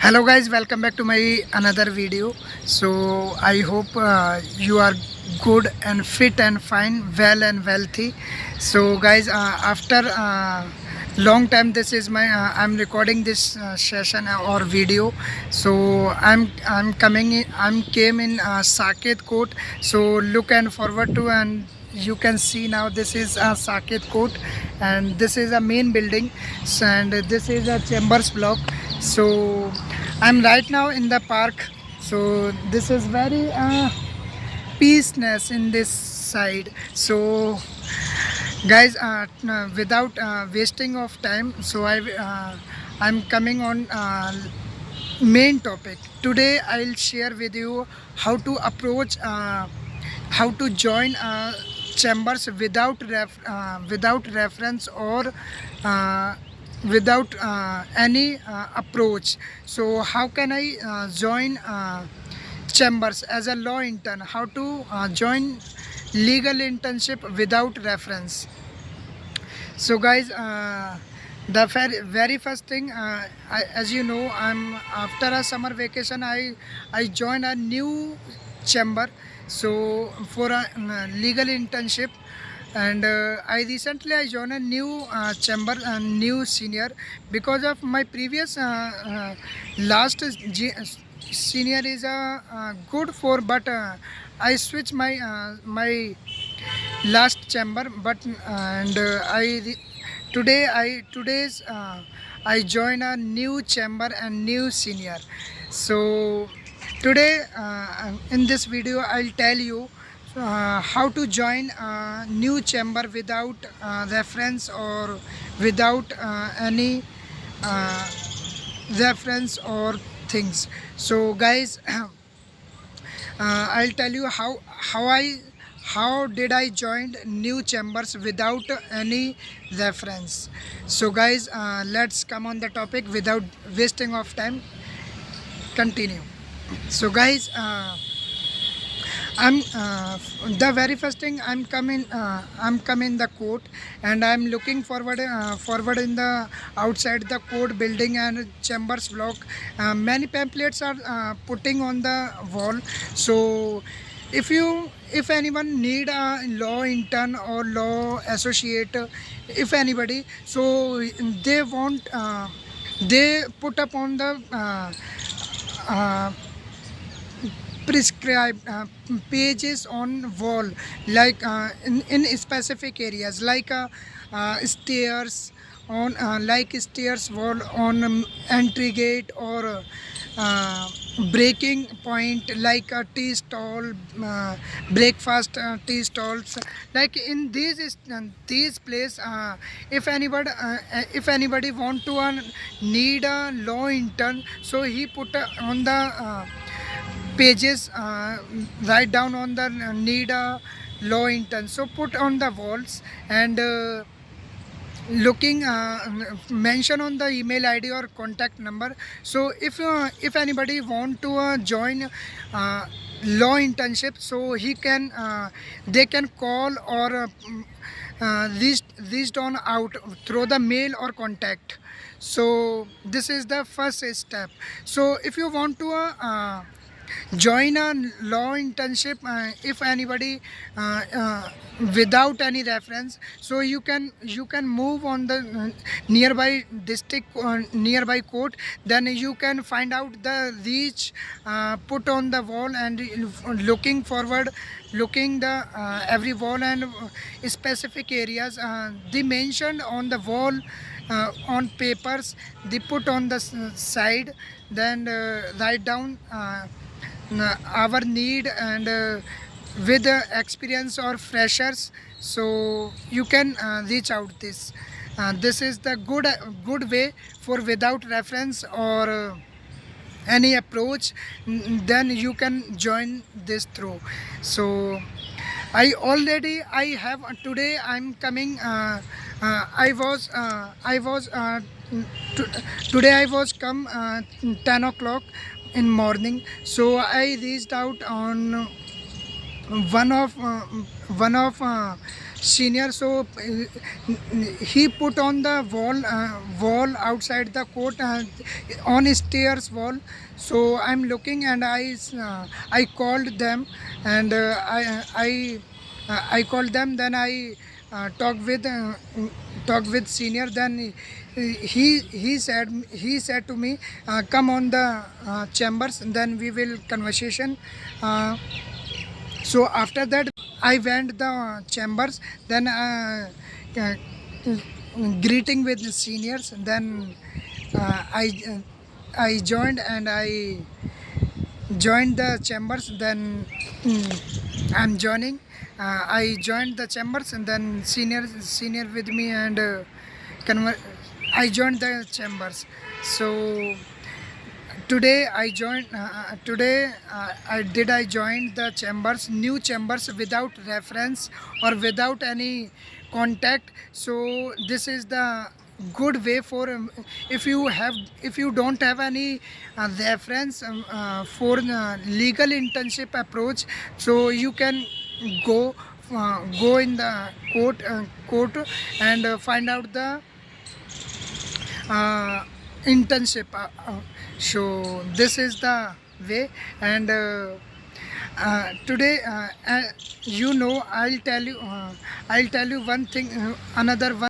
Hello guys, welcome back to my another video. So I hope you are good and fit and fine, well and wealthy. So guys, after long time, this is my I'm recording this session or video. So I'm coming in, I'm came in Saket Court. So look and forward to, and you can see now this is a Saket Court, and this is a main building, and this is a chambers block. So I'm right now in the park. So this is very peaceness in this side. So guys, without wasting of time, so I'm coming on main topic. Today I'll share with you how to approach, how to join chambers without reference or uh, without any approach. So how can I join chambers as a law intern? How to join legal internship without reference? So guys, the very first thing, as you know, I'm after a summer vacation. I joined a new chamber, so for a legal internship, and I joined a new chamber, a new senior, because of my previous last senior is good for, but I switched my last chamber, but and today's I join a new chamber and new senior. So today in this video I'll tell you how to join a new chamber without reference or without any uh, reference or things. So guys, I'll tell you how did I join new chambers without any reference. So guys, let's come on the topic without wasting of time. Continue. So guys, I'm the very first thing I'm coming the court, and I'm looking forward in the outside the court building and chambers block. Many pamphlets are putting on the wall. So if anyone need a law intern or law associate, if anybody, so they want they put up on the uh, prescribed pages on wall, like in specific areas, like stairs on like stairs wall on entry gate, or uh, breaking point, like a tea stall, breakfast tea stalls, like in these place, if anybody want to need a law intern, so he put on the pages, write down on the need a law intern, so put on the walls, and looking mention on the email id or contact number. So if anybody want to join law internship, so he can they can call or reached on out through the mail or contact. So this is the first step. So if you want to join a law internship, if anybody without any reference, so you can move on the nearby district, nearby court, then you can find out the reach put on the wall, and looking forward, looking the every wall and specific areas they mentioned on the wall, on papers they put on the side, then write down our need, and with experience or freshers, so you can reach out this. This is the good way for without reference or any approach. Then you can join this through. So I have today I'm coming, I was t- today I was come 10 o'clock in morning. So I reached out on one of senior, so he put on the wall outside the court, on stairs wall. So I'm looking, and I called them, and I called them. Then I talked with senior. Then he said to me, come on the chambers, and then we will conversation. So after that, I went the chambers. Then uh, greeting with the seniors. Then I joined, and I joined the chambers. Then I'm joining. I joined the chambers, and then senior with me, and conver- I joined the chambers. So today I joined. Today I joined the chambers, new chambers, without reference or without any contact. So this is the good way for, if you don't have any reference for legal internship approach, so you can go go in the court and find out the uh, internship. So this is the way. And today, I'll tell you one thing, another one.